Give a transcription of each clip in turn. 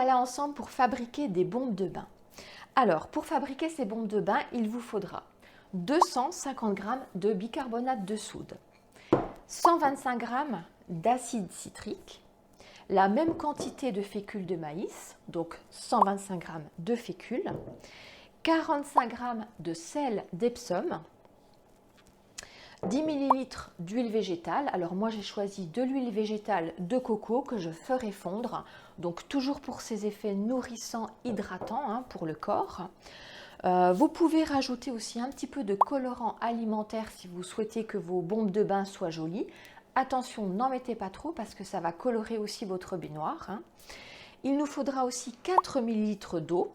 voilà ensemble pour fabriquer des bombes de bain. Alors, pour fabriquer ces bombes de bain, il vous faudra 250 g de bicarbonate de soude, 125 g d'acide citrique, la même quantité de fécule de maïs, donc 125 g de fécule, 45 g de sel d'Epsom, 10 ml d'huile végétale. Alors moi j'ai choisi de l'huile végétale de coco que je ferai fondre, donc toujours pour ses effets nourrissants, hydratants pour le corps. Vous pouvez rajouter aussi un petit peu de colorant alimentaire si vous souhaitez que vos bombes de bain soient jolies. Attention, n'en mettez pas trop parce que ça va colorer aussi votre baignoire. Il nous faudra aussi 4 ml d'eau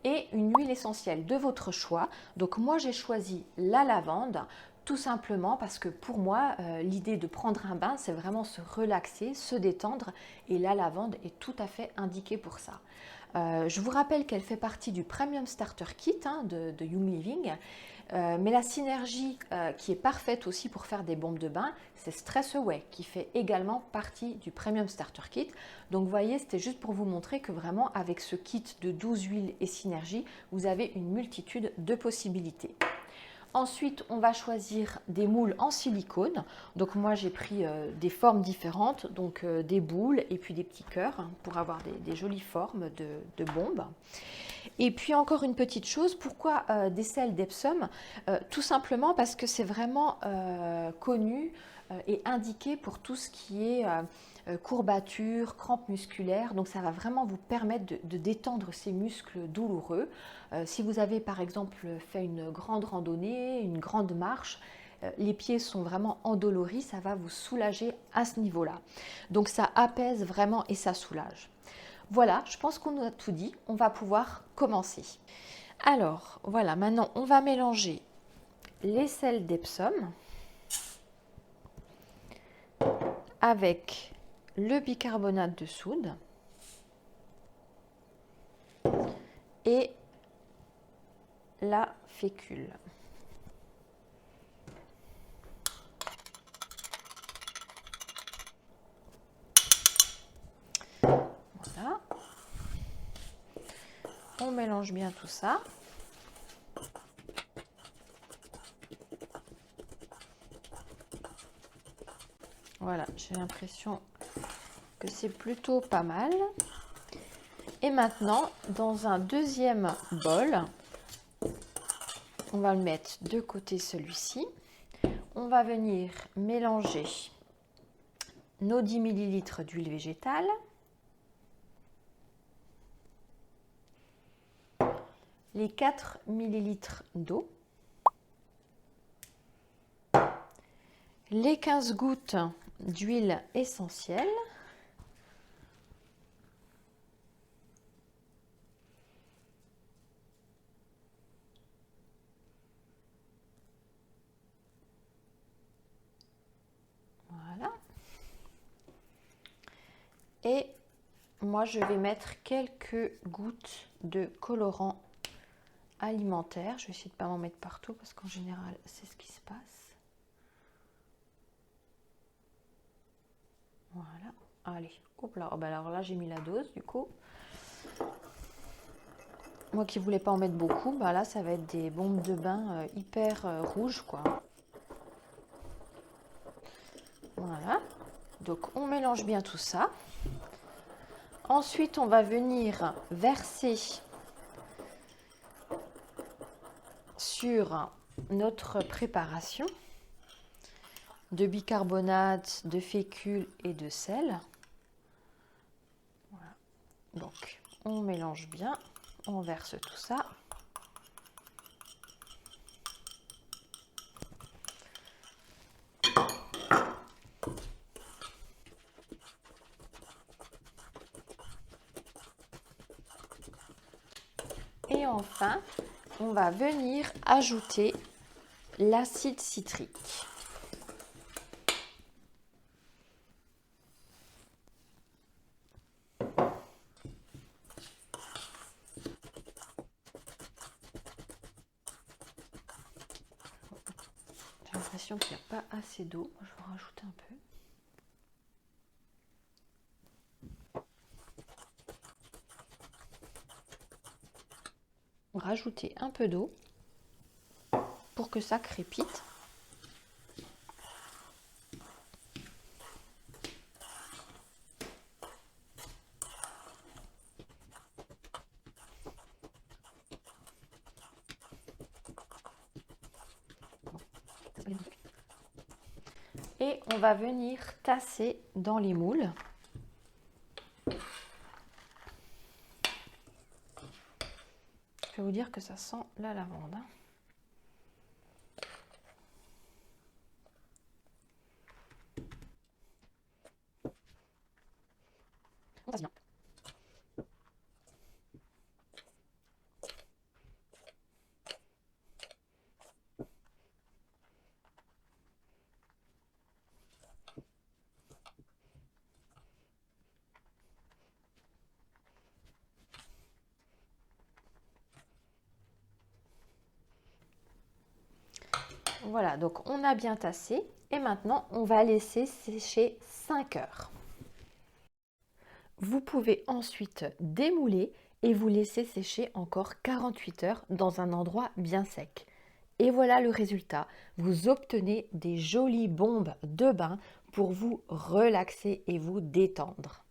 et une huile essentielle de votre choix. Donc moi j'ai choisi la lavande, tout simplement parce que pour moi l'idée de prendre un bain c'est vraiment se relaxer, se détendre, et la lavande est tout à fait indiquée pour ça. Je vous rappelle qu'elle fait partie du Premium Starter Kit de Young Living, mais la synergie qui est parfaite aussi pour faire des bombes de bain, c'est Stress Away qui fait également partie du Premium Starter Kit. Donc vous voyez, c'était juste pour vous montrer que vraiment avec ce kit de 12 huiles et synergie, vous avez une multitude de possibilités. Ensuite, on va choisir des moules en silicone. Donc moi, j'ai pris des formes différentes, donc des boules et puis des petits cœurs pour avoir des jolies formes de bombes. Et puis encore une petite chose, pourquoi des sels d'Epsom? Tout simplement parce que c'est vraiment connu et indiqué pour tout ce qui est courbatures, crampes musculaires. Donc ça va vraiment vous permettre de détendre ces muscles douloureux. Si vous avez par exemple fait une grande randonnée, une grande marche, les pieds sont vraiment endoloris, ça va vous soulager à ce niveau-là. Donc ça apaise vraiment et ça soulage. Voilà, je pense qu'on a tout dit, on va pouvoir commencer. Alors voilà, maintenant on va mélanger les sels d'Epsom avec le bicarbonate de soude et la fécule. Voilà. On mélange bien tout ça. Voilà, j'ai l'impression que c'est plutôt pas mal. Et maintenant, dans un deuxième bol, on va le mettre de côté celui-ci. On va venir mélanger nos 10 ml d'huile végétale, les 4 ml d'eau, les 15 gouttes d'huile essentielle, voilà, et moi je vais mettre quelques gouttes de colorant alimentaire. Je vais essayer de ne pas m'en mettre partout parce qu'en général c'est ce qui se passe. Voilà, allez, hop là. Oh bah alors là j'ai mis la dose du coup. Moi qui voulais pas en mettre beaucoup, bah là ça va être des bombes de bain hyper rouges quoi. Voilà, donc on mélange bien tout ça. Ensuite on va venir verser sur notre préparation de bicarbonate, de fécule et de sel. Voilà. Donc on mélange bien, on verse tout ça. Et enfin, on va venir ajouter l'acide citrique. J'ai l'impression qu'il n'y a pas assez d'eau. Je vais rajouter un peu. rajouter un peu d'eau pour que ça crépite. Et on va venir tasser dans les moules. Je vais vous dire que ça sent la lavande. On tasse bien. Voilà, donc on a bien tassé et maintenant on va laisser sécher 5 heures. Vous pouvez ensuite démouler et vous laisser sécher encore 48 heures dans un endroit bien sec. Et voilà le résultat. Vous obtenez des jolies bombes de bain pour vous relaxer et vous détendre.